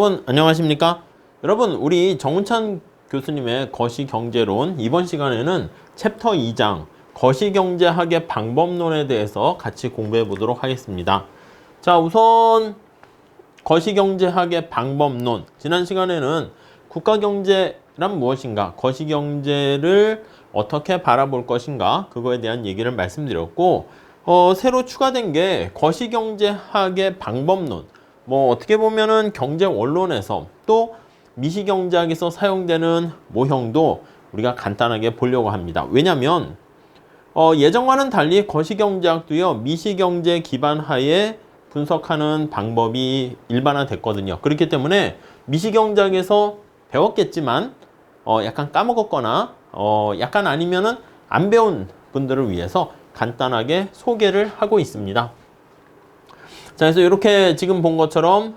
여러분 안녕하십니까? 여러분 우리 정운찬 교수님의 거시경제론 이번 시간에는 챕터 2장 거시경제학의 방법론에 대해서 같이 공부해 보도록 하겠습니다. 자, 우선 거시경제학의 방법론, 지난 시간에는 국가경제란 무엇인가, 거시경제를 어떻게 바라볼 것인가, 그거에 대한 얘기를 말씀드렸고, 새로 추가된 게 거시경제학의 방법론, 어떻게 보면은 경제 원론에서 또 미시경제학에서 사용되는 모형도 우리가 간단하게 보려고 합니다. 왜냐면 예전과는 달리 거시경제학도요, 미시경제 기반 하에 분석하는 방법이 일반화됐거든요. 그렇기 때문에 미시경제학에서 배웠겠지만 약간 까먹었거나 약간 아니면은 안 배운 분들을 위해서 간단하게 소개를 하고 있습니다. 자, 그래서 이렇게 지금 본 것처럼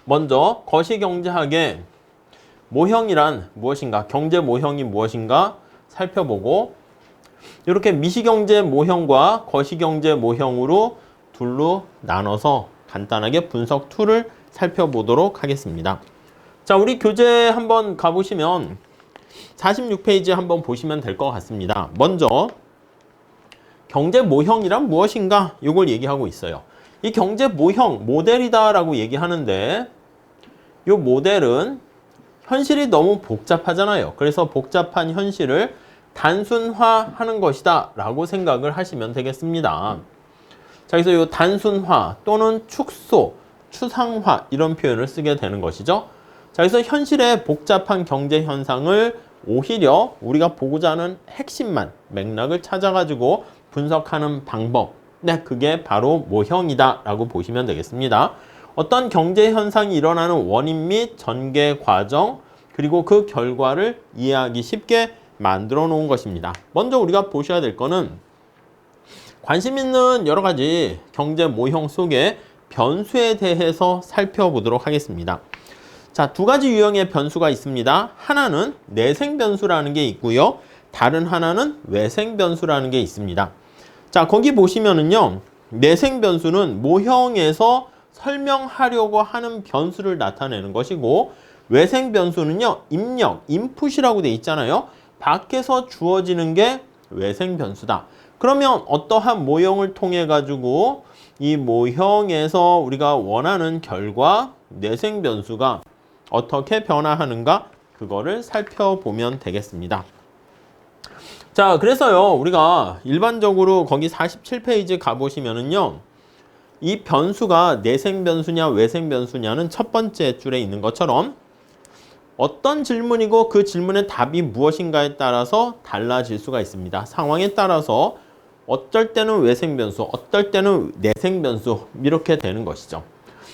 먼저 거시경제학의 모형이란 무엇인가, 경제 모형이 무엇인가 살펴보고, 이렇게 미시경제 모형과 거시경제 모형으로 둘로 나눠서 간단하게 분석 툴을 살펴보도록 하겠습니다. 자, 우리 교재 한번 가보시면 46페이지 한번 보시면 될 것 같습니다. 먼저 경제 모형이란 무엇인가, 이걸 얘기하고 있어요. 이 경제 모형, 모델이다 라고 얘기하는데, 이 모델은 현실이 너무 복잡하잖아요. 그래서 복잡한 현실을 단순화하는 것이다 라고 생각을 하시면 되겠습니다. 자, 그래서 이 단순화 또는 축소, 추상화 이런 표현을 쓰게 되는 것이죠. 자, 그래서 현실의 복잡한 경제 현상을 오히려 우리가 보고자 하는 핵심만, 맥락을 찾아가지고 분석하는 방법, 네, 그게 바로 모형이다 라고 보시면 되겠습니다. 어떤 경제 현상이 일어나는 원인 및 전개 과정, 그리고 그 결과를 이해하기 쉽게 만들어 놓은 것입니다. 먼저 우리가 보셔야 될 거는 관심 있는 여러 가지 경제 모형 속의 변수에 대해서 살펴보도록 하겠습니다. 자, 두 가지 유형의 변수가 있습니다. 하나는 내생 변수라는 게 있고요. 다른 하나는 외생 변수라는 게 있습니다. 자, 거기 보시면은요, 내생 변수는 모형에서 설명하려고 하는 변수를 나타내는 것이고, 외생 변수는요, 입력, 인풋이라고 돼 있잖아요. 밖에서 주어지는 게 외생 변수다. 그러면 어떠한 모형을 통해 가지고 이 모형에서 우리가 원하는 결과, 내생 변수가 어떻게 변화하는가, 그거를 살펴보면 되겠습니다. 자, 그래서요, 우리가 일반적으로 거기 47페이지 가보시면은요, 이 변수가 내생 변수냐 외생 변수냐는 첫 번째 줄에 있는 것처럼 어떤 질문이고 그 질문의 답이 무엇인가에 따라서 달라질 수가 있습니다. 상황에 따라서 어떨 때는 외생 변수, 어떨 때는 내생 변수, 이렇게 되는 것이죠.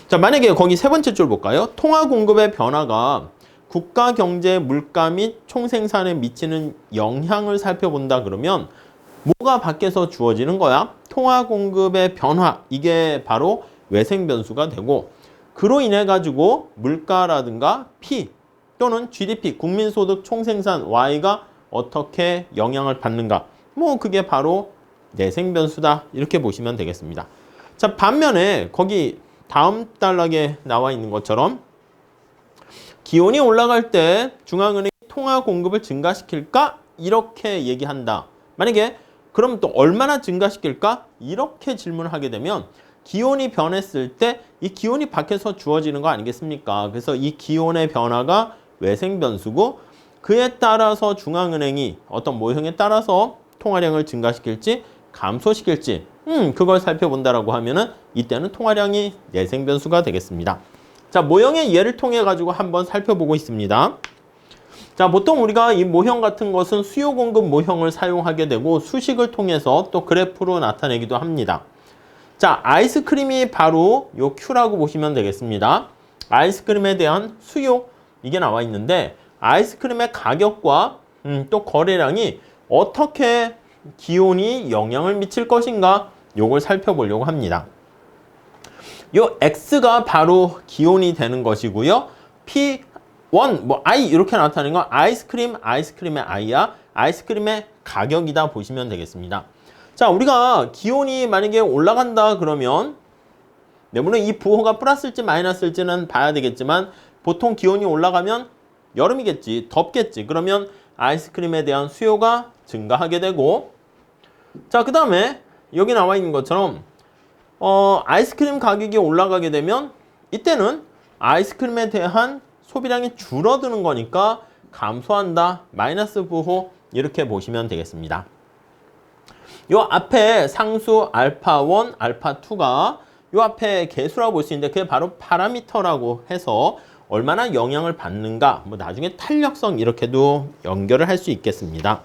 자, 만약에 거기 세 번째 줄 볼까요? 통화 공급의 변화가 국가 경제 물가 및 총생산에 미치는 영향을 살펴본다 그러면 뭐가 밖에서 주어지는 거야? 통화 공급의 변화, 이게 바로 외생 변수가 되고, 그로 인해 가지고 물가라든가 P 또는 GDP, 국민소득 총생산 Y가 어떻게 영향을 받는가, 그게 바로 내생 변수다, 이렇게 보시면 되겠습니다. 자, 반면에 거기 다음 단락에 나와 있는 것처럼 기온이 올라갈 때 중앙은행이 통화 공급을 증가시킬까? 이렇게 얘기한다. 만약에 그럼 또 얼마나 증가시킬까? 이렇게 질문을 하게 되면 기온이 변했을 때 이 기온이 밖에서 주어지는 거 아니겠습니까? 그래서 이 기온의 변화가 외생 변수고, 그에 따라서 중앙은행이 어떤 모형에 따라서 통화량을 증가시킬지 감소시킬지 그걸 살펴본다라고 하면은 이때는 통화량이 내생 변수가 되겠습니다. 자, 모형의 예를 통해 가지고 한번 살펴보고 있습니다. 자, 보통 우리가 이 모형 같은 것은 수요 공급 모형을 사용하게 되고 수식을 통해서 또 그래프로 나타내기도 합니다. 자, 아이스크림이 바로 요 Q라고 보시면 되겠습니다. 아이스크림에 대한 수요, 이게 나와 있는데 아이스크림의 가격과 또 거래량이 어떻게 기온이 영향을 미칠 것인가, 요걸 살펴보려고 합니다. 요 X가 바로 기온이 되는 것이고요. P1, I 이렇게 나타내는 건 아이스크림의 I야, 아이스크림의 가격이다 보시면 되겠습니다. 자, 우리가 기온이 만약에 올라간다 그러면 네, 물론 이 부호가 플러스일지 마이너스일지는 봐야 되겠지만 보통 기온이 올라가면 여름이겠지, 덥겠지. 그러면 아이스크림에 대한 수요가 증가하게 되고, 자, 그 다음에 여기 나와 있는 것처럼 아이스크림 가격이 올라가게 되면 이때는 아이스크림에 대한 소비량이 줄어드는 거니까 감소한다. 마이너스 부호 이렇게 보시면 되겠습니다. 요 앞에 상수 알파1, 알파2가 요 앞에 개수라고 볼 수 있는데 그게 바로 파라미터라고 해서 얼마나 영향을 받는가, 뭐 나중에 탄력성 이렇게도 연결을 할 수 있겠습니다.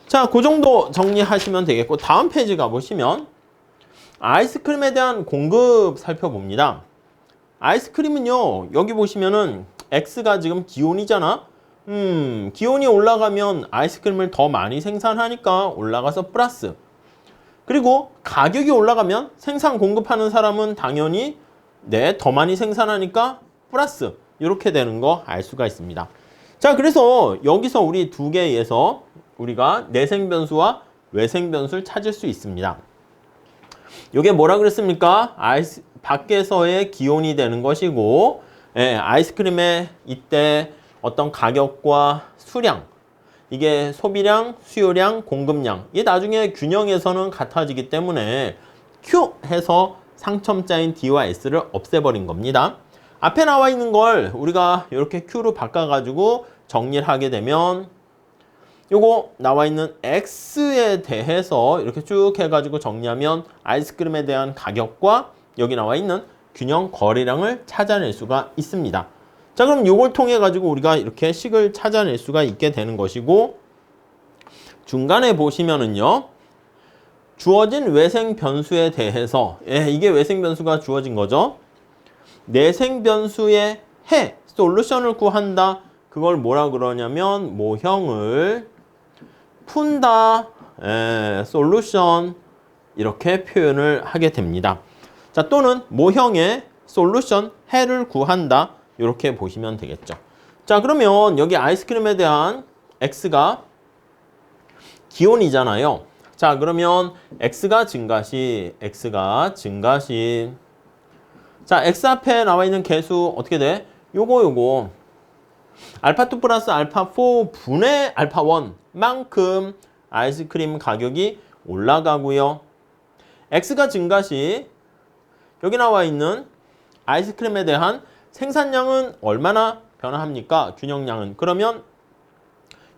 자, 그 정도 정리하시면 되겠고, 다음 페이지 가보시면 아이스크림에 대한 공급 살펴봅니다. 아이스크림은요, 여기 보시면은 X가 지금 기온이잖아. 기온이 올라가면 아이스크림을 더 많이 생산하니까 올라가서 플러스. 그리고 가격이 올라가면 생산 공급하는 사람은 당연히 더 많이 생산하니까 플러스. 이렇게 되는 거 알 수가 있습니다. 자, 그래서 여기서 우리 두 개에서 우리가 내생 변수와 외생 변수를 찾을 수 있습니다. 이게 뭐라 그랬습니까? 밖에서의 기온이 되는 것이고, 아이스크림의 이때 어떤 가격과 수량, 이게 소비량, 수요량, 공급량, 이게 나중에 균형에서는 같아지기 때문에 Q 해서 상첨자인 D와 S를 없애버린 겁니다. 앞에 나와 있는 걸 우리가 이렇게 Q로 바꿔가지고 정리를 하게 되면 요거 나와 있는 X에 대해서 이렇게 쭉 해가지고 정리하면 아이스크림에 대한 가격과 여기 나와 있는 균형 거래량을 찾아낼 수가 있습니다. 자, 그럼 요걸 통해 가지고 우리가 이렇게 식을 찾아낼 수가 있게 되는 것이고, 중간에 보시면은요, 주어진 외생 변수에 대해서, 이게 외생 변수가 주어진 거죠. 내생 변수의 솔루션을 구한다. 그걸 뭐라 그러냐면 모형을 푼다. 솔루션 이렇게 표현을 하게 됩니다. 자, 또는 모형의 솔루션 해를 구한다. 이렇게 보시면 되겠죠. 자, 그러면 여기 아이스크림에 대한 X가 기온이잖아요. 자, 그러면 X가 증가시. 자, X 앞에 나와 있는 개수 어떻게 돼? 요거. 알파2 플러스 알파4 분의 알파1만큼 아이스크림 가격이 올라가고요. X가 증가시 여기 나와 있는 아이스크림에 대한 생산량은 얼마나 변화합니까? 균형량은. 그러면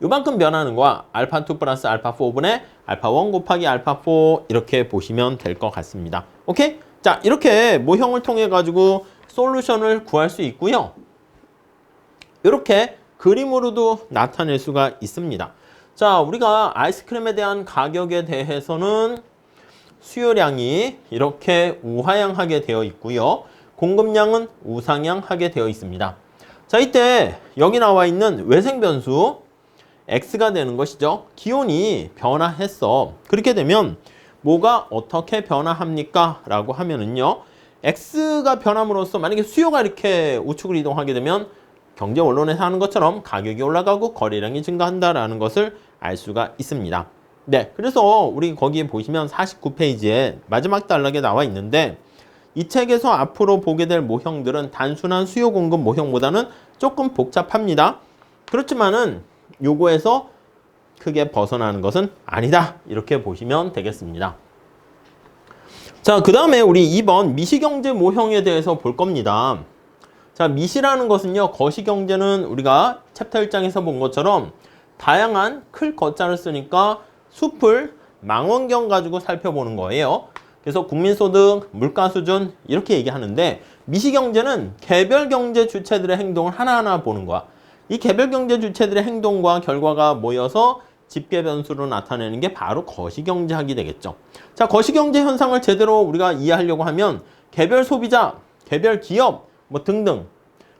요만큼 변하는 거야. 알파2 플러스 알파4분의 알파1 곱하기 알파4 이렇게 보시면 될 것 같습니다. 오케이? 자, 이렇게 모형을 통해 가지고 솔루션을 구할 수 있고요. 이렇게 그림으로도 나타낼 수가 있습니다. 자, 우리가 아이스크림에 대한 가격에 대해서는 수요량이 이렇게 우하향하게 되어 있고요. 공급량은 우상향하게 되어 있습니다. 자, 이때 여기 나와 있는 외생 변수 X가 되는 것이죠. 기온이 변화했어. 그렇게 되면 뭐가 어떻게 변화합니까? 라고 하면은요. X가 변함으로써 만약에 수요가 이렇게 우측으로 이동하게 되면 경제 원론에서 하는 것처럼 가격이 올라가고 거래량이 증가한다라는 것을 알 수가 있습니다. 네, 그래서 우리 거기에 보시면 49페이지에 마지막 단락에 나와 있는데 이 책에서 앞으로 보게 될 모형들은 단순한 수요 공급 모형보다는 조금 복잡합니다. 그렇지만은 요거에서 크게 벗어나는 것은 아니다. 이렇게 보시면 되겠습니다. 자, 그 다음에 우리 2번 미시경제 모형에 대해서 볼 겁니다. 자, 미시라는 것은요, 거시경제는 우리가 챕터 1장에서 본 것처럼 다양한 클 거자를 쓰니까 숲을 망원경 가지고 살펴보는 거예요. 그래서 국민소득, 물가수준 이렇게 얘기하는데 미시경제는 개별 경제 주체들의 행동을 하나하나 보는 거야. 이 개별 경제 주체들의 행동과 결과가 모여서 집계 변수로 나타내는 게 바로 거시경제학이 되겠죠. 자, 거시경제 현상을 제대로 우리가 이해하려고 하면 개별 소비자, 개별 기업 뭐 등등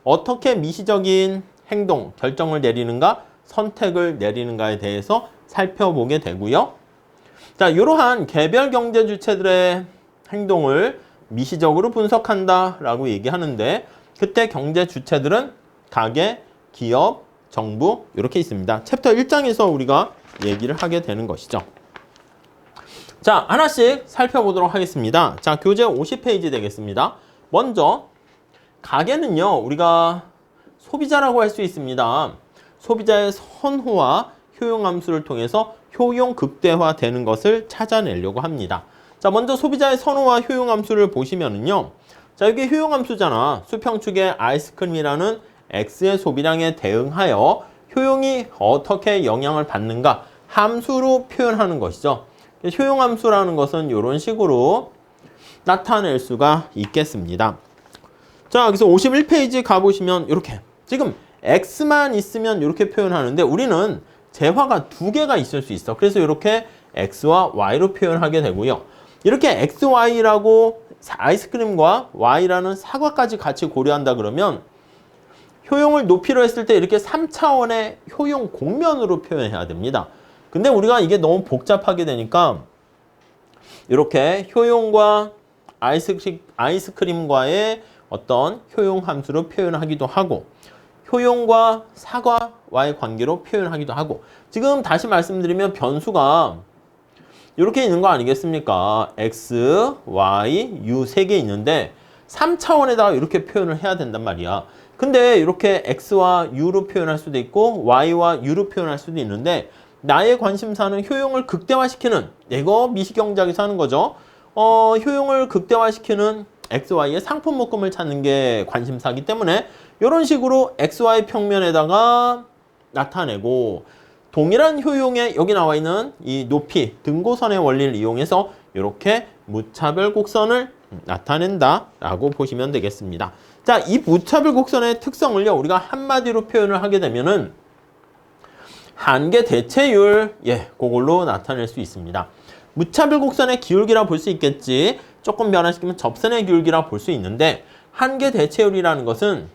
어떻게 미시적인 행동, 결정을 내리는가, 선택을 내리는가에 대해서 살펴보게 되고요. 자, 이러한 개별 경제 주체들의 행동을 미시적으로 분석한다라고 얘기하는데 그때 경제 주체들은 가계, 기업, 정부 이렇게 있습니다. 챕터 1장에서 우리가 얘기를 하게 되는 것이죠. 자, 하나씩 살펴보도록 하겠습니다. 자, 교재 50페이지 되겠습니다. 먼저 가계는요, 우리가 소비자라고 할 수 있습니다. 소비자의 선호와 효용함수를 통해서 효용 극대화되는 것을 찾아내려고 합니다. 자, 먼저 소비자의 선호와 효용함수를 보시면은요. 자, 여기 효용함수잖아. 수평축의 아이스크림이라는 X의 소비량에 대응하여 효용이 어떻게 영향을 받는가 함수로 표현하는 것이죠. 효용함수라는 것은 이런 식으로 나타낼 수가 있겠습니다. 자, 그래서 51페이지 가보시면 이렇게 지금 X만 있으면 이렇게 표현하는데 우리는 재화가 두 개가 있을 수 있어. 그래서 이렇게 X와 Y로 표현하게 되고요. 이렇게 X, Y라고 아이스크림과 Y라는 사과까지 같이 고려한다 그러면 효용을 높이로 했을 때 이렇게 3차원의 효용 공면으로 표현해야 됩니다. 근데 우리가 이게 너무 복잡하게 되니까 이렇게 효용과 아이스크림과의 어떤 효용 함수로 표현하기도 하고 효용과 사과와의 관계로 표현하기도 하고 지금 다시 말씀드리면 변수가 이렇게 있는 거 아니겠습니까? X, Y, U 세 개 있는데 3차원에다가 이렇게 표현을 해야 된단 말이야. 근데 이렇게 X와 U로 표현할 수도 있고 Y와 U로 표현할 수도 있는데 나의 관심사는 효용을 극대화시키는 이거 미시경제학에서 하는 거죠. 효용을 극대화시키는 XY의 상품 묶음을 찾는 게 관심사이기 때문에 이런 식으로 XY 평면에다가 나타내고 동일한 효용에 여기 나와 있는 이 높이 등고선의 원리를 이용해서 이렇게 무차별 곡선을 나타낸다라고 보시면 되겠습니다. 자, 이 무차별 곡선의 특성을요 우리가 한마디로 표현을 하게 되면은 한계 대체율 그걸로 나타낼 수 있습니다. 무차별 곡선의 기울기라 볼 수 있겠지. 조금 변화시키면 접선의 기울기라 볼 수 있는데 한계 대체율이라는 것은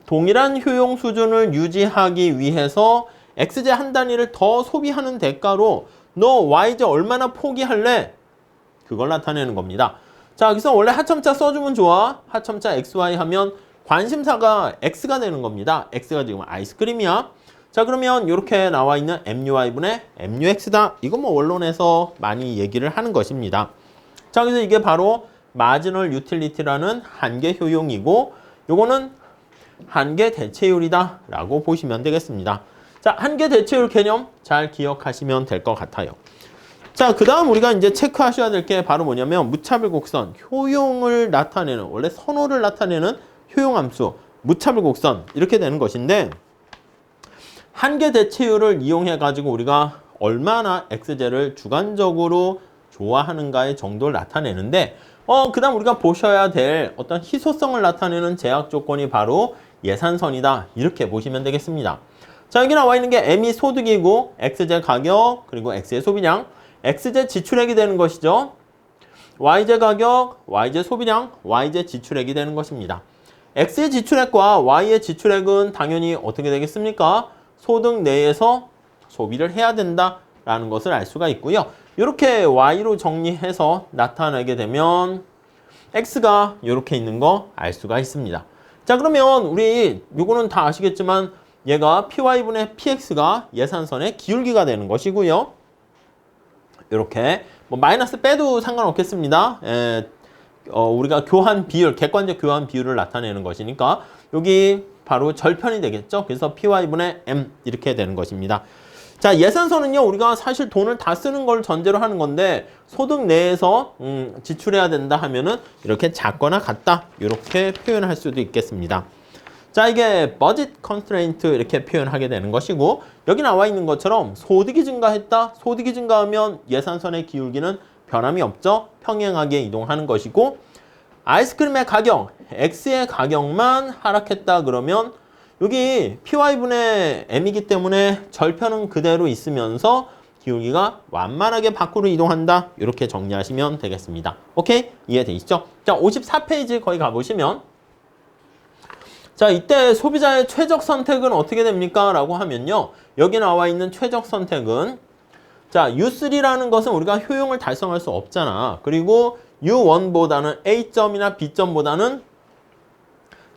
동일한 효용 수준을 유지하기 위해서 X제 한 단위를 더 소비하는 대가로 너 Y제 얼마나 포기할래? 그걸 나타내는 겁니다. 자, 그래서 원래 하첨자 써주면 좋아. 하첨자 XY 하면 관심사가 X가 되는 겁니다. X가 지금 아이스크림이야. 자, 그러면 이렇게 나와 있는 MUY분의 MUX다. 이거 뭐 원론에서 많이 얘기를 하는 것입니다. 자, 그래서 이게 바로 마지널 유틸리티라는 한계 효용이고 요거는 한계 대체율이다 라고 보시면 되겠습니다. 자, 한계 대체율 개념 잘 기억하시면 될 것 같아요. 자, 그 다음 우리가 이제 체크하셔야 될 게 바로 뭐냐면 무차별 곡선, 효용을 나타내는, 원래 선호를 나타내는 효용함수, 무차별 곡선 이렇게 되는 것인데 한계 대체율을 이용해 가지고 우리가 얼마나 X제를 주관적으로 좋아하는가의 정도를 나타내는데 그 다음 우리가 보셔야 될 어떤 희소성을 나타내는 제약 조건이 바로 예산선이다 이렇게 보시면 되겠습니다. 자, 여기 나와 있는 게 M이 소득이고 X제 가격 그리고 X의 소비량 X제 지출액이 되는 것이죠. Y제 가격, Y제 소비량, Y제 지출액이 되는 것입니다. X의 지출액과 Y의 지출액은 당연히 어떻게 되겠습니까? 소득 내에서 소비를 해야 된다라는 것을 알 수가 있고요. 이렇게 Y로 정리해서 나타내게 되면 X가 이렇게 있는 거 알 수가 있습니다. 자, 그러면 우리 요거는 다 아시겠지만 얘가 PY분의 PX가 예산선의 기울기가 되는 것이고요. 이렇게 뭐 마이너스 빼도 상관없겠습니다. 우리가 교환 비율, 객관적 교환 비율을 나타내는 것이니까 여기 바로 절편이 되겠죠. 그래서 PY분의 M 이렇게 되는 것입니다. 자, 예산선은요 우리가 사실 돈을 다 쓰는 걸 전제로 하는 건데 소득 내에서 지출해야 된다 하면은 이렇게 작거나 같다 이렇게 표현할 수도 있겠습니다. 자, 이게 budget constraint 이렇게 표현하게 되는 것이고 여기 나와 있는 것처럼 소득이 증가했다. 소득이 증가하면 예산선의 기울기는 변함이 없죠. 평행하게 이동하는 것이고 아이스크림의 가격, X의 가격만 하락했다 그러면 여기 PY분의 M이기 때문에 절편은 그대로 있으면서 기울기가 완만하게 밖으로 이동한다. 이렇게 정리하시면 되겠습니다. 오케이? 이해되시죠? 자, 54페이지 거기 가보시면 자, 이때 소비자의 최적 선택은 어떻게 됩니까? 라고 하면요. 여기 나와 있는 최적 선택은 자, U3라는 것은 우리가 효용을 달성할 수 없잖아. 그리고 U1보다는 A점이나 B점보다는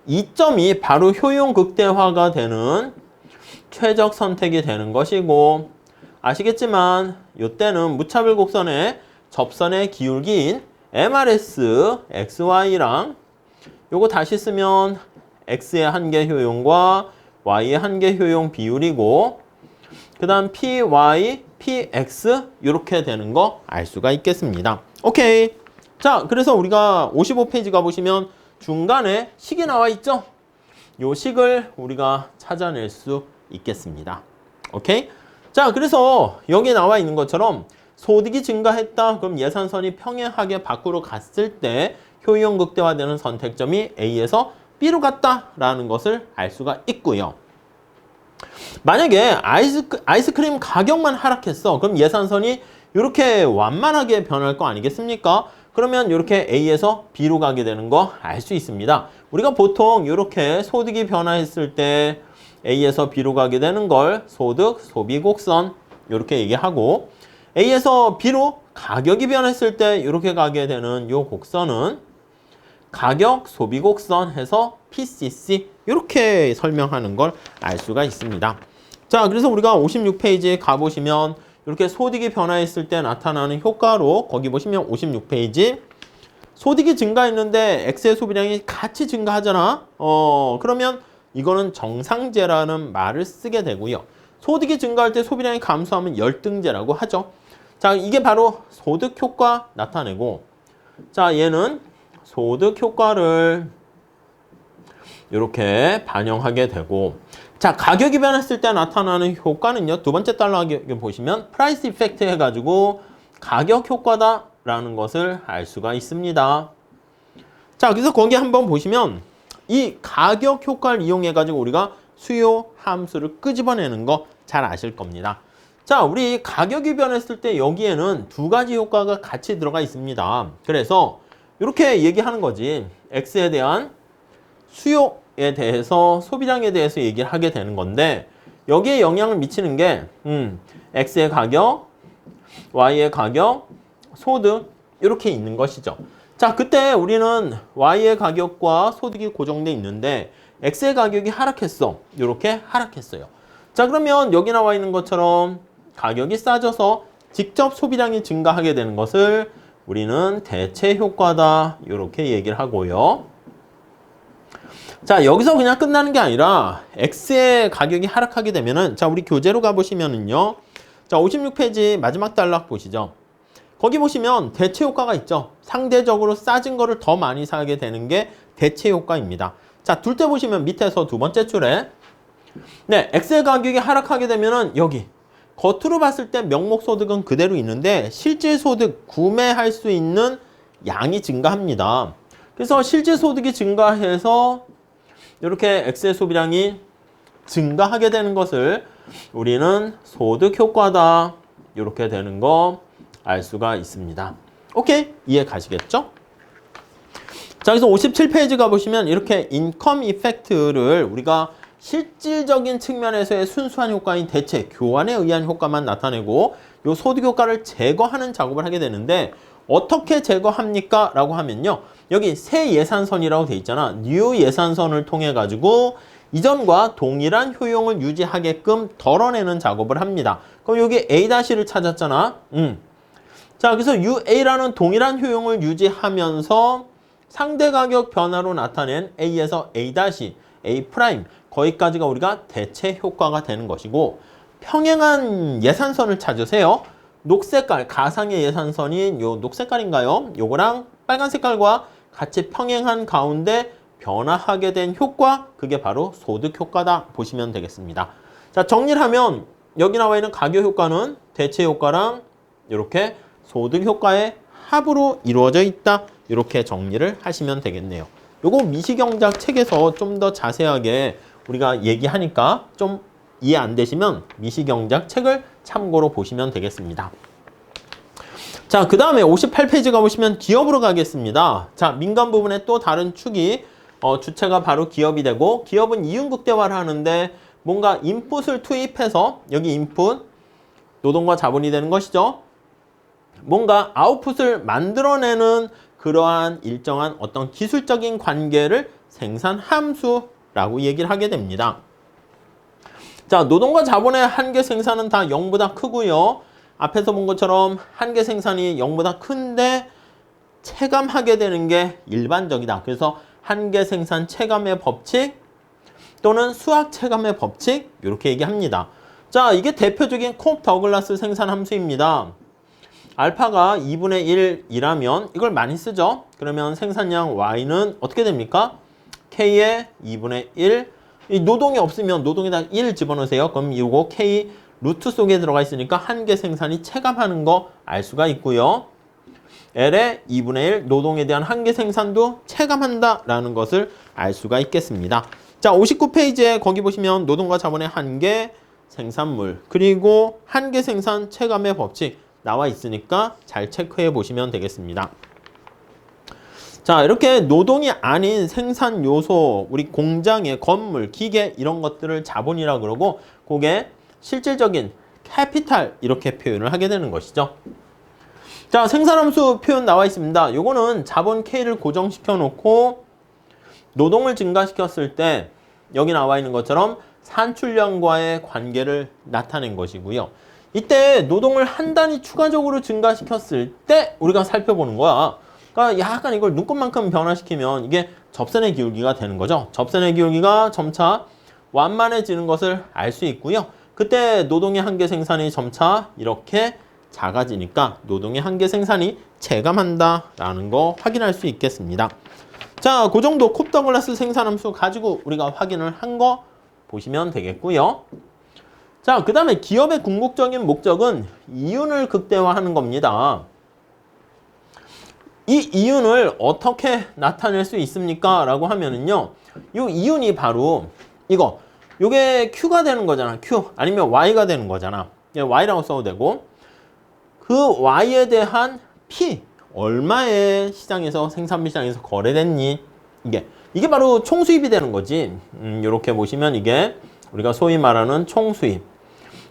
2점이 바로 효용 극대화가 되는 최적 선택이 되는 것이고 아시겠지만 이때는 무차별 곡선의 접선의 기울기인 MRS XY랑 요거 다시 쓰면 X의 한계 효용과 Y의 한계 효용 비율이고 그 다음 PY, PX 이렇게 되는 거 알 수가 있겠습니다. 오케이. 자, 그래서 우리가 55페이지 가보시면 중간에 식이 나와 있죠? 요 식을 우리가 찾아낼 수 있겠습니다. 오케이? 자, 그래서 여기 나와 있는 것처럼 소득이 증가했다. 그럼 예산선이 평행하게 밖으로 갔을 때 효용 극대화되는 선택점이 A에서 B로 갔다라는 것을 알 수가 있고요. 만약에 아이스크림 가격만 하락했어. 그럼 예산선이 이렇게 완만하게 변할 거 아니겠습니까? 그러면 이렇게 A에서 B로 가게 되는 거 알 수 있습니다. 우리가 보통 이렇게 소득이 변화했을 때 A에서 B로 가게 되는 걸 소득, 소비 곡선 이렇게 얘기하고 A에서 B로 가격이 변했을 때 이렇게 가게 되는 이 곡선은 가격, 소비 곡선 해서 PCC 이렇게 설명하는 걸 알 수가 있습니다. 자, 그래서 우리가 56페이지에 가보시면 이렇게 소득이 변화했을 때 나타나는 효과로 거기 보시면 56페이지 소득이 증가했는데 X의 소비량이 같이 증가하잖아. 그러면 이거는 정상제라는 말을 쓰게 되고요. 소득이 증가할 때 소비량이 감소하면 열등제라고 하죠. 자, 이게 바로 소득 효과 나타내고 자, 얘는 소득 효과를 이렇게 반영하게 되고 자, 가격이 변했을 때 나타나는 효과는요. 두 번째 달러에 보시면 프라이스 이펙트 해가지고 가격 효과다라는 것을 알 수가 있습니다. 자, 그래서 거기 한번 보시면 이 가격 효과를 이용해가지고 우리가 수요 함수를 끄집어내는 거 잘 아실 겁니다. 자, 우리 가격이 변했을 때 여기에는 두 가지 효과가 같이 들어가 있습니다. 그래서 이렇게 얘기하는 거지. X에 대한 수요에 대해서 소비량에 대해서 얘기를 하게 되는 건데 여기에 영향을 미치는 게 X의 가격, Y의 가격, 소득 이렇게 있는 것이죠. 자, 그때 우리는 Y의 가격과 소득이 고정돼 있는데 X의 가격이 하락했어. 이렇게 하락했어요. 자, 그러면 여기 나와 있는 것처럼 가격이 싸져서 직접 소비량이 증가하게 되는 것을 우리는 대체 효과다 이렇게 얘기를 하고요. 자, 여기서 그냥 끝나는 게 아니라 X의 가격이 하락하게 되면은 자, 우리 교재로 가보시면은요. 자, 56페이지 마지막 단락 보시죠. 거기 보시면 대체 효과가 있죠. 상대적으로 싸진 거를 더 많이 사게 되는 게 대체 효과입니다. 자, 둘 때 보시면 밑에서 두 번째 줄에 네, X의 가격이 하락하게 되면은 여기 겉으로 봤을 때 명목 소득은 그대로 있는데 실질 소득 구매할 수 있는 양이 증가합니다. 그래서 실질 소득이 증가해서 이렇게 X의 소비량이 증가하게 되는 것을 우리는 소득 효과다 이렇게 되는 거 알 수가 있습니다. 오케이? 이해 가시겠죠? 자, 그래서 57페이지 가보시면 이렇게 인컴 이펙트를 우리가 실질적인 측면에서의 순수한 효과인 대체 교환에 의한 효과만 나타내고 이 소득 효과를 제거하는 작업을 하게 되는데 어떻게 제거합니까? 라고 하면요. 여기 새 예산선이라고 돼 있잖아. 뉴 예산선을 통해 가지고 이전과 동일한 효용을 유지하게끔 덜어내는 작업을 합니다. 그럼 여기 A-를 찾았잖아. 자, 그래서 UA라는 동일한 효용을 유지하면서 상대 가격 변화로 나타낸 A에서 A-, A', 거기까지가 우리가 대체 효과가 되는 것이고 평행한 예산선을 찾으세요. 녹색깔, 가상의 예산선인 요 녹색깔인가요? 요거랑 빨간 색깔과 같이 평행한 가운데 변화하게 된 효과, 그게 바로 소득 효과다 보시면 되겠습니다. 자, 정리를 하면 여기 나와 있는 가격 효과는 대체 효과랑 이렇게 소득 효과의 합으로 이루어져 있다. 이렇게 정리를 하시면 되겠네요. 요거 미시경제학 책에서 좀 더 자세하게 우리가 얘기하니까 좀 이해 안 되시면 미시경제학 책을 참고로 보시면 되겠습니다. 자, 그 다음에 58페이지 가보시면 기업으로 가겠습니다. 자, 민간 부분에 또 다른 축이 주체가 바로 기업이 되고 기업은 이윤극대화를 하는데 뭔가 인풋을 투입해서 여기 인풋, 노동과 자본이 되는 것이죠. 뭔가 아웃풋을 만들어내는 그러한 일정한 어떤 기술적인 관계를 생산함수라고 얘기를 하게 됩니다. 자, 노동과 자본의 한계 생산은 다 0보다 크고요. 앞에서 본 것처럼 한계 생산이 0보다 큰데 체감하게 되는 게 일반적이다. 그래서 한계 생산 체감의 법칙 또는 수학 체감의 법칙 이렇게 얘기합니다. 자, 이게 대표적인 콥 더글라스 생산 함수입니다. 알파가 2분의 1이라면 이걸 많이 쓰죠. 그러면 생산량 Y는 어떻게 됩니까? K의 2분의 1. 이 노동이 없으면 노동에다 1 집어넣으세요. 그럼 이거 K 루트 속에 들어가 있으니까 한계 생산이 체감하는 거 알 수가 있고요. L의 2분의 1 노동에 대한 한계 생산도 체감한다라는 것을 알 수가 있겠습니다. 자, 59페이지에 거기 보시면 노동과 자본의 한계, 생산물, 그리고 한계 생산 체감의 법칙 나와 있으니까 잘 체크해 보시면 되겠습니다. 자, 이렇게 노동이 아닌 생산 요소, 우리 공장의 건물, 기계 이런 것들을 자본이라 그러고 그게 실질적인 캐피탈 이렇게 표현을 하게 되는 것이죠. 자, 생산함수 표현 나와 있습니다. 요거는 자본 K를 고정시켜 놓고 노동을 증가시켰을 때 여기 나와 있는 것처럼 산출량과의 관계를 나타낸 것이고요. 이때 노동을 한 단위 추가적으로 증가시켰을 때 우리가 살펴보는 거야. 그러니까 약간 이걸 눈곱만큼 변화시키면 이게 접선의 기울기가 되는 거죠. 접선의 기울기가 점차 완만해지는 것을 알 수 있고요. 그때 노동의 한계 생산이 점차 이렇게 작아지니까 노동의 한계 생산이 체감한다라는 거 확인할 수 있겠습니다. 자, 그 정도 콥 더글라스 생산함수 가지고 우리가 확인을 한 거 보시면 되겠고요. 자, 그 다음에 기업의 궁극적인 목적은 이윤을 극대화하는 겁니다. 이 이윤을 어떻게 나타낼 수 있습니까? 라고 하면은요, 이 이윤이 바로 이거, 요게 Q가 되는 거잖아. Q 아니면 Y가 되는 거잖아. Y라고 써도 되고 그 Y에 대한 P 얼마에 시장에서 생산비 시장에서 거래됐니? 이게 바로 총수입이 되는 거지. 이렇게 보시면 이게 우리가 소위 말하는 총수입.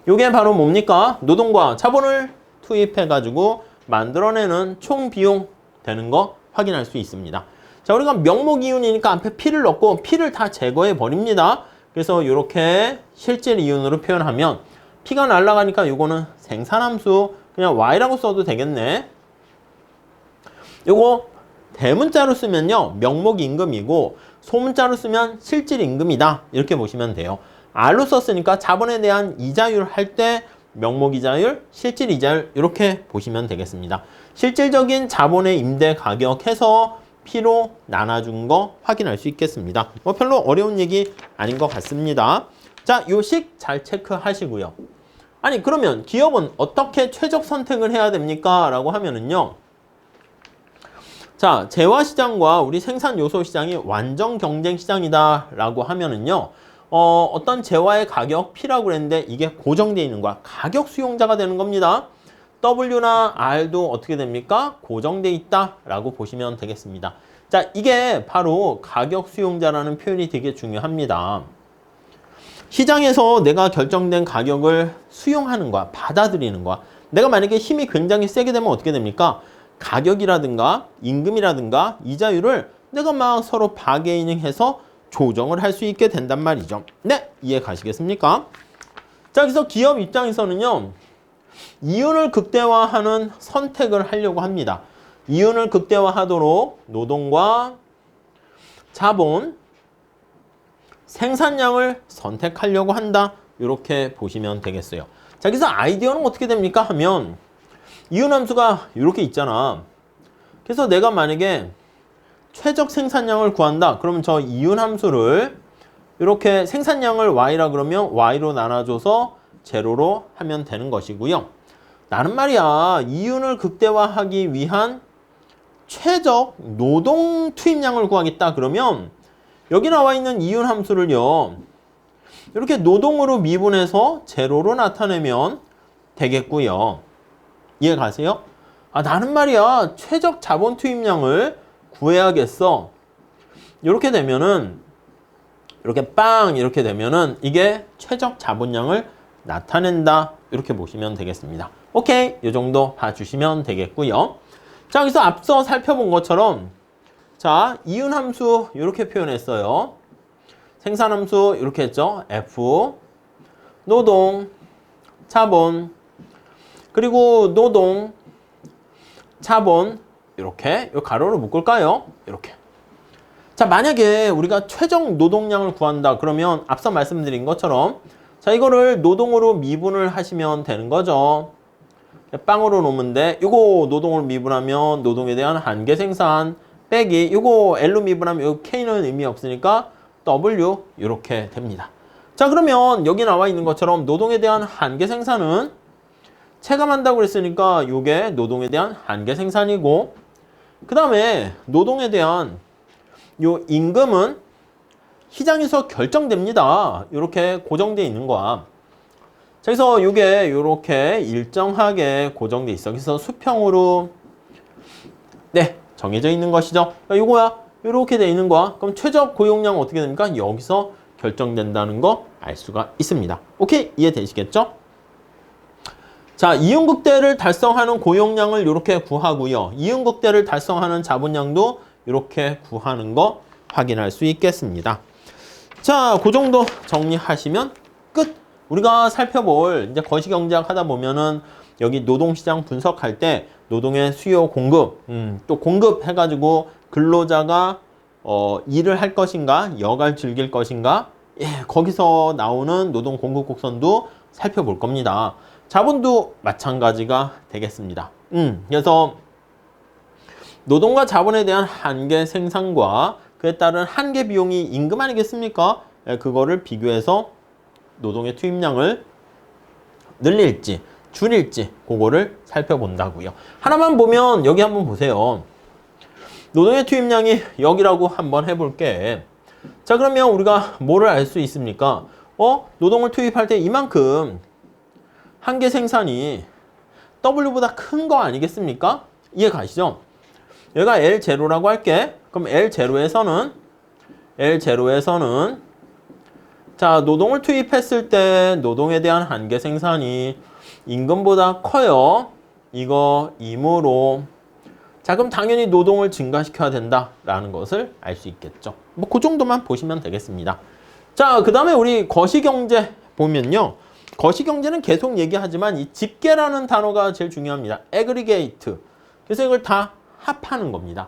이게 바로 뭡니까? 노동과 자본을 투입해 가지고 만들어내는 총비용 되는 거 확인할 수 있습니다. 자, 우리가 명목이윤이니까 앞에 P를 넣고 P를 다 제거해 버립니다. 그래서 이렇게 실질 이윤으로 표현하면 P가 날아가니까 이거는 생산함수 그냥 Y라고 써도 되겠네. 요거 대문자로 쓰면요 명목임금이고 소문자로 쓰면 실질임금이다 이렇게 보시면 돼요. R로 썼으니까 자본에 대한 이자율 할 때 명목이자율, 실질이자율 이렇게 보시면 되겠습니다. 실질적인 자본의 임대 가격 해서 P로 나눠준 거 확인할 수 있겠습니다. 뭐 별로 어려운 얘기 아닌 것 같습니다. 자, 요 식 잘 체크하시고요. 아니 그러면 기업은 어떻게 최적 선택을 해야 됩니까? 라고 하면은요. 자, 재화시장과 우리 생산 요소 시장이 완전 경쟁 시장이다 라고 하면은요. 어떤 재화의 가격 P라고 그랬는데 이게 고정되어 있는 거야. 가격 수용자가 되는 겁니다. W나 R도 어떻게 됩니까? 고정되어 있다 라고 보시면 되겠습니다. 자, 이게 바로 가격 수용자라는 표현이 되게 중요합니다. 시장에서 내가 결정된 가격을 수용하는 거야. 받아들이는 거야. 내가 만약에 힘이 굉장히 세게 되면 어떻게 됩니까? 가격이라든가 임금이라든가 이자율을 내가 막 서로 바게이닝해서 조정을 할 수 있게 된단 말이죠. 네, 이해 가시겠습니까? 자, 그래서 기업 입장에서는요. 이윤을 극대화하는 선택을 하려고 합니다. 이윤을 극대화하도록 노동과 자본, 생산량을 선택하려고 한다. 이렇게 보시면 되겠어요. 자, 그래서 아이디어는 어떻게 됩니까? 하면 이윤함수가 이렇게 있잖아. 그래서 내가 만약에 최적 생산량을 구한다. 그러면 저 이윤함수를 이렇게 생산량을 Y라 그러면 Y로 나눠줘서 제로로 하면 되는 것이고요. 나는 말이야 이윤을 극대화하기 위한 최적 노동 투입량을 구하겠다. 그러면 여기 나와 있는 이윤함수를요. 이렇게 노동으로 미분해서 제로로 나타내면 되겠고요. 이해 가세요? 아, 나는 말이야 최적 자본 투입량을 구해야겠어. 이렇게 되면은 이렇게 빵 이렇게 되면은 이게 최적 자본량을 나타낸다. 이렇게 보시면 되겠습니다. 오케이, 이 정도 봐주시면 되겠고요. 자, 여기서 앞서 살펴본 것처럼 자, 이윤함수 이렇게 표현했어요. 생산함수 이렇게 했죠. F, 노동, 자본. 그리고 노동, 자본 이렇게 이 가로로 묶을까요? 이렇게. 자, 만약에 우리가 최종 노동량을 구한다 그러면 앞서 말씀드린 것처럼 자, 이거를 노동으로 미분을 하시면 되는 거죠. 빵으로 놓으면 이거 노동으로 미분하면 노동에 대한 한계 생산 빼기 이거 L로 미분하면 이 K는 의미 없으니까 W 이렇게 됩니다. 자, 그러면 여기 나와 있는 것처럼 노동에 대한 한계 생산은 체감한다고 그랬으니까 이게 노동에 대한 한계 생산이고 그 다음에 노동에 대한 요 임금은 시장에서 결정됩니다. 이렇게 고정되어 있는 거야. 자, 그래서 이게 이렇게 일정하게 고정돼 있어. 그래서 수평으로 정해져 있는 것이죠. 이거야. 이렇게 돼 있는 거야. 그럼 최저 고용량은 어떻게 됩니까? 여기서 결정된다는 거 알 수가 있습니다. 오케이? 이해되시겠죠? 자, 이윤극대를 달성하는 고용량을 이렇게 구하고요. 이윤극대를 달성하는 자본량도 이렇게 구하는 거 확인할 수 있겠습니다. 자, 그 정도 정리하시면 끝! 우리가 살펴볼 이제 거시경제학 하다 보면은 여기 노동시장 분석할 때 노동의 수요 공급, 또 공급 해가지고 근로자가 일을 할 것인가, 여가를 즐길 것인가, 거기서 나오는 노동 공급 곡선도 살펴볼 겁니다. 자본도 마찬가지가 되겠습니다. 그래서 노동과 자본에 대한 한계 생산과 그에 따른 한계 비용이 임금 아니겠습니까? 그거를 비교해서 노동의 투입량을 늘릴지 줄일지 그거를 살펴본다고요. 하나만 보면 여기 한번 보세요. 노동의 투입량이 여기라고 한번 해볼게. 자, 그러면 우리가 뭐를 알 수 있습니까? 노동을 투입할 때 이만큼 한계 생산이 W보다 큰 거 아니겠습니까? 이해 가시죠? 얘가 L0라고 할게. 그럼 L0에서는 자, 노동을 투입했을 때 노동에 대한 한계 생산이 임금보다 커요. 이거 임으로. 자, 그럼 당연히 노동을 증가시켜야 된다라는 것을 알 수 있겠죠. 뭐 그 정도만 보시면 되겠습니다. 자, 그 다음에 우리 거시경제 보면요. 거시경제는 계속 얘기하지만 이 집계라는 단어가 제일 중요합니다. aggregate. 그래서 이걸 다 합하는 겁니다.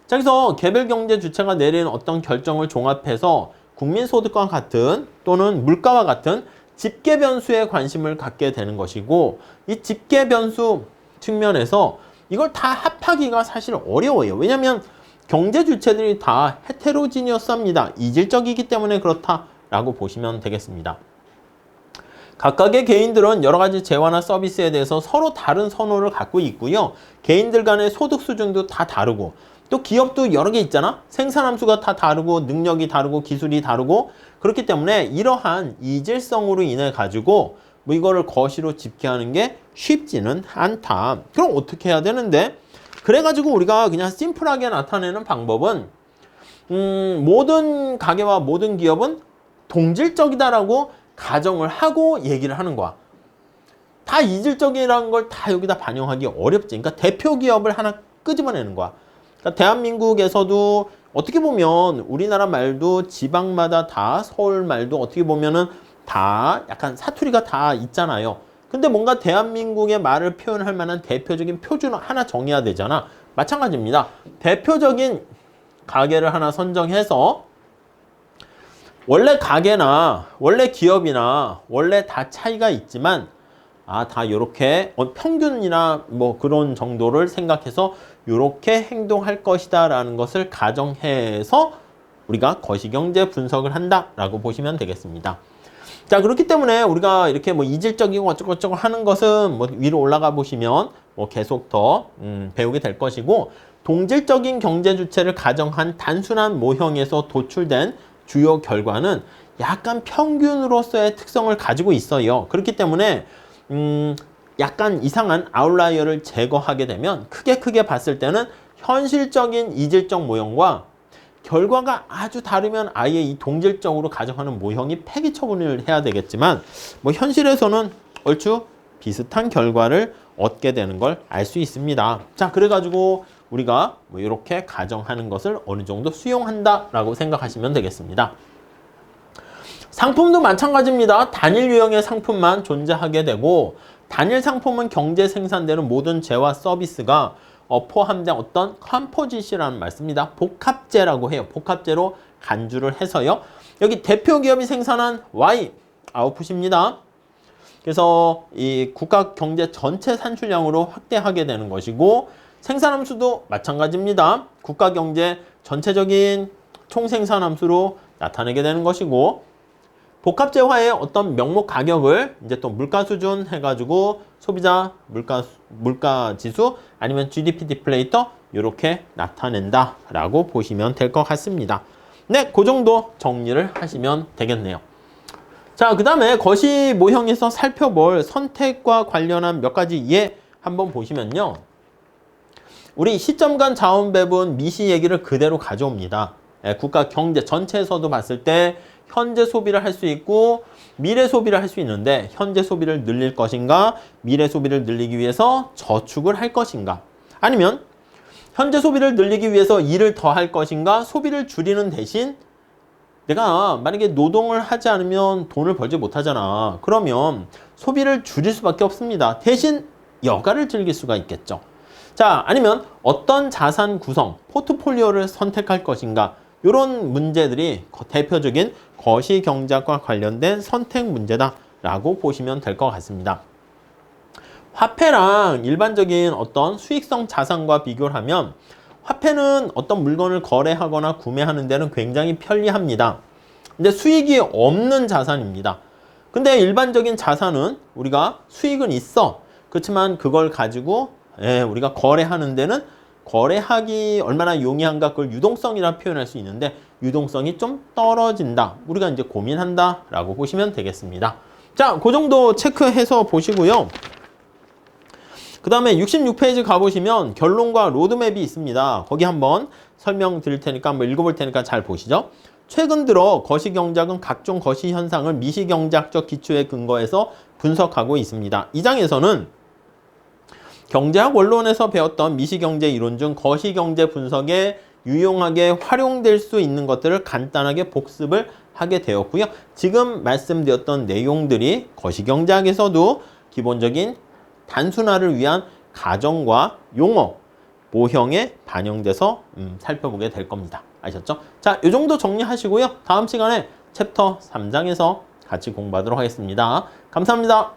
자, 그래서 개별 경제 주체가 내리는 어떤 결정을 종합해서 국민소득과 같은 또는 물가와 같은 집계 변수에 관심을 갖게 되는 것이고 이 집계 변수 측면에서 이걸 다 합하기가 사실 어려워요. 왜냐하면 경제 주체들이 다 헤테로지니어스합니다. 이질적이기 때문에 그렇다라고 보시면 되겠습니다. 각각의 개인들은 여러 가지 재화나 서비스에 대해서 서로 다른 선호를 갖고 있고요. 개인들 간의 소득 수준도 다 다르고 또 기업도 여러 개 있잖아. 생산함수가 다 다르고 능력이 다르고 기술이 다르고 그렇기 때문에 이러한 이질성으로 인해 가지고 뭐 이거를 거시로 집계하는 게 쉽지는 않다. 그럼 어떻게 해야 되는데? 그래가지고 우리가 그냥 심플하게 나타내는 방법은 모든 가게와 모든 기업은 동질적이다라고 가정을 하고 얘기를 하는 거야. 다 이질적이라는 걸 다 여기다 반영하기 어렵지. 그러니까 대표 기업을 하나 끄집어내는 거야. 그러니까 대한민국에서도 어떻게 보면 우리나라 말도 지방마다 다 서울 말도 어떻게 보면은 다 약간 사투리가 다 있잖아요. 근데 뭔가 대한민국의 말을 표현할 만한 대표적인 표준을 하나 정해야 되잖아. 마찬가지입니다. 대표적인 가게를 하나 선정해서 원래 가게나 원래 기업이나 원래 다 차이가 있지만 다 이렇게 평균이나 뭐 그런 정도를 생각해서 이렇게 행동할 것이다 라는 것을 가정해서 우리가 거시경제 분석을 한다라고 보시면 되겠습니다. 자, 그렇기 때문에 우리가 이렇게 뭐 이질적이고 어쩌고저쩌고 하는 것은 뭐 위로 올라가 보시면 뭐 계속 더 배우게 될 것이고 동질적인 경제 주체를 가정한 단순한 모형에서 도출된 주요 결과는 약간 평균으로서의 특성을 가지고 있어요. 그렇기 때문에 약간 이상한 아웃라이어를 제거하게 되면 크게 봤을 때는 현실적인 이질적 모형과 결과가 아주 다르면 아예 이 동질적으로 가정하는 모형이 폐기 처분을 해야 되겠지만 뭐 현실에서는 얼추 비슷한 결과를 얻게 되는 걸 알 수 있습니다. 자, 그래가지고 우리가 뭐 이렇게 가정하는 것을 어느 정도 수용한다라고 생각하시면 되겠습니다. 상품도 마찬가지입니다. 단일 유형의 상품만 존재하게 되고 단일 상품은 경제 생산되는 모든 재와 서비스가 포함된 어떤 컴포짓이라는 말씀입니다. 복합재라고 해요. 복합재로 간주를 해서요. 여기 대표 기업이 생산한 Y 아웃풋입니다. 그래서 이 국가 경제 전체 산출량으로 확대하게 되는 것이고 생산함수도 마찬가지입니다. 국가 경제 전체적인 총생산함수로 나타내게 되는 것이고 복합재화의 어떤 명목 가격을 이제 또 물가 수준 해가지고 소비자 물가 지수 아니면 GDP 디플레이터 이렇게 나타낸다라고 보시면 될 것 같습니다. 네, 그 정도 정리를 하시면 되겠네요. 자, 그 다음에 거시 모형에서 살펴볼 선택과 관련한 몇 가지 예 한번 보시면요. 우리 시점 간 자원 배분 미시 얘기를 그대로 가져옵니다. 국가 경제 전체에서도 봤을 때 현재 소비를 할 수 있고 미래 소비를 할 수 있는데 현재 소비를 늘릴 것인가 미래 소비를 늘리기 위해서 저축을 할 것인가 아니면 현재 소비를 늘리기 위해서 일을 더 할 것인가 소비를 줄이는 대신 내가 만약에 노동을 하지 않으면 돈을 벌지 못하잖아. 그러면 소비를 줄일 수밖에 없습니다. 대신 여가를 즐길 수가 있겠죠. 자, 아니면 어떤 자산 구성, 포트폴리오를 선택할 것인가 이런 문제들이 대표적인 거시경제학과 관련된 선택 문제다라고 보시면 될 것 같습니다. 화폐랑 일반적인 어떤 수익성 자산과 비교를 하면 화폐는 어떤 물건을 거래하거나 구매하는 데는 굉장히 편리합니다. 근데 수익이 없는 자산입니다. 근데 일반적인 자산은 우리가 수익은 있어. 그렇지만 그걸 가지고 우리가 거래하는 데는 거래하기 얼마나 용이한가 그걸 유동성이라 표현할 수 있는데 유동성이 좀 떨어진다. 우리가 이제 고민한다 라고 보시면 되겠습니다. 자, 그 정도 체크해서 보시고요. 그 다음에 66페이지 가보시면 결론과 로드맵이 있습니다. 거기 한번 설명드릴 테니까 한번 읽어볼 테니까 잘 보시죠. 최근 들어 거시경제학은 각종 거시 현상을 미시경제학적 기초에 근거해서 분석하고 있습니다. 이 장에서는 경제학 원론에서 배웠던 미시경제 이론 중 거시경제 분석에 유용하게 활용될 수 있는 것들을 간단하게 복습을 하게 되었고요. 지금 말씀드렸던 내용들이 거시경제학에서도 기본적인 단순화를 위한 가정과 용어, 모형에 반영돼서 살펴보게 될 겁니다. 아셨죠? 자, 이 정도 정리하시고요. 다음 시간에 챕터 3장에서 같이 공부하도록 하겠습니다. 감사합니다.